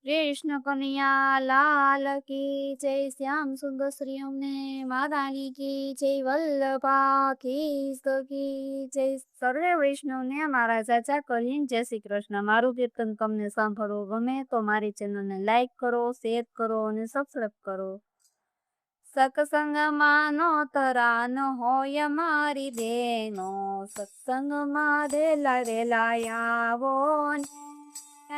कृष्ण कन्हैया लाल की जय। श्याम सुंदर श्री अમને માતાની की जय। वल्लभा की जय। સર્વે વૈષ્ણવને મારા ચાચા કરીને જય શ્રી કૃષ્ણ। મારું કીર્તન તમને સાંભળવું ગમે તો મારી ચેનલને લાઈક કરો, શેર કરો અને સબસ્ક્રાઇબ કરો। સત્સંગમાં નો તરાન હોય મારી બેનો, સત્સંગમાં વેલા વેલા આવો ને।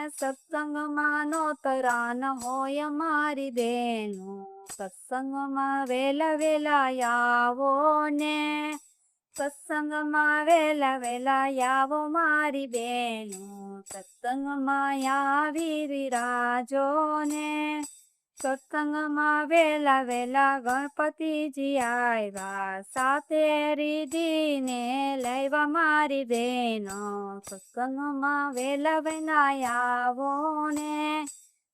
સત્સંગમાં નો તરાન હોય મારી બેનો, સત્સંગમાં વેલા વેલા આવો ને। સત્સંગમાં વેલા વેલા આવો મારી બેનો, સત્સંગમાં આવી વિરાજો ને। સત્સંગમાં વેલા વેલા ગણપતિજી આવ્યા, સાથે રીધીને લાવ્યા મારી બેનો। સત્સંગમાં વેલા વેલા આવો ને,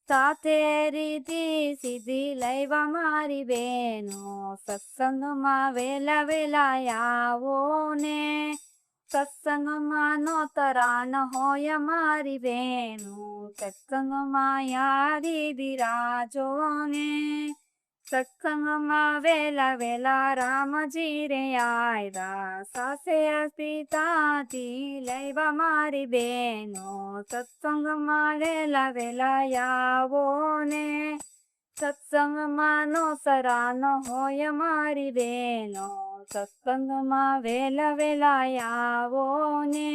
સાથે રીધી સીધી લાવ્યા મારી બેનો। સત્સંગમાં વેલા વેલા આવો ને, સત્સંગમાં નો તરાન હોય મારી બેનો, સત્સંગમાં આવી બિરાજો ને। સત્સંગમાં વેલા વેલા રામજી રે આવ્યા, સાસે સીતાજી લાવ્યા મારી બેનો। સત્સંગમાં વેલા વેલા આવો ને, સત્સંગમાં નો સરાન હોય મારી બેનો। સત્સંગમાં વેલા વેલા આવો ને,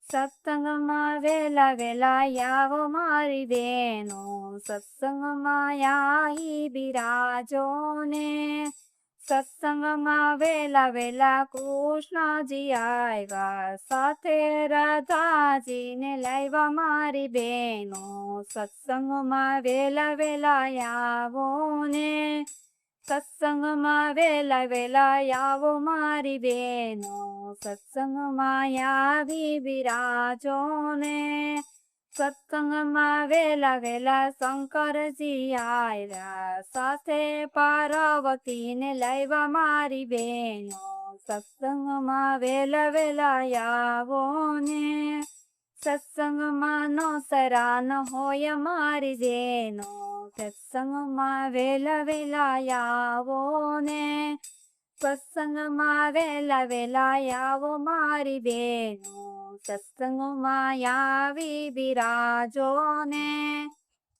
સત્સંગમાં વેલા વેલા આવો મારી બેનો। સત્સંગમાં આવી બિરાજો ને, સત્સંગમાં વેલા વેલા કૃષ્ણજી આવ્યા, સાથે રાધાજીને લાવ્યા મારી બેનો। સત્સંગમાં વેલા વેલા આવો ને, સત્સંગમાં વેલા વેલા આવો મારી બેનો। સત્સંગમાં આવી બિરાજો ને, સત્સંગમાં વેલા વેલા શંકરજી આવ્યા, સાથે પાર્વતીને લાવ્યા મારી બેનો। સત્સંગમાં વેલા વેલા આવો ને, સત્સંગમાં નો સરાન હોય મારી બેનો। સત્સંગમાં વેલા વેલા આવો ને, સત્સંગમાં વેલા વેલા આવો મારી બેનો। સત્સંગમાં આવી બિરાજો ને।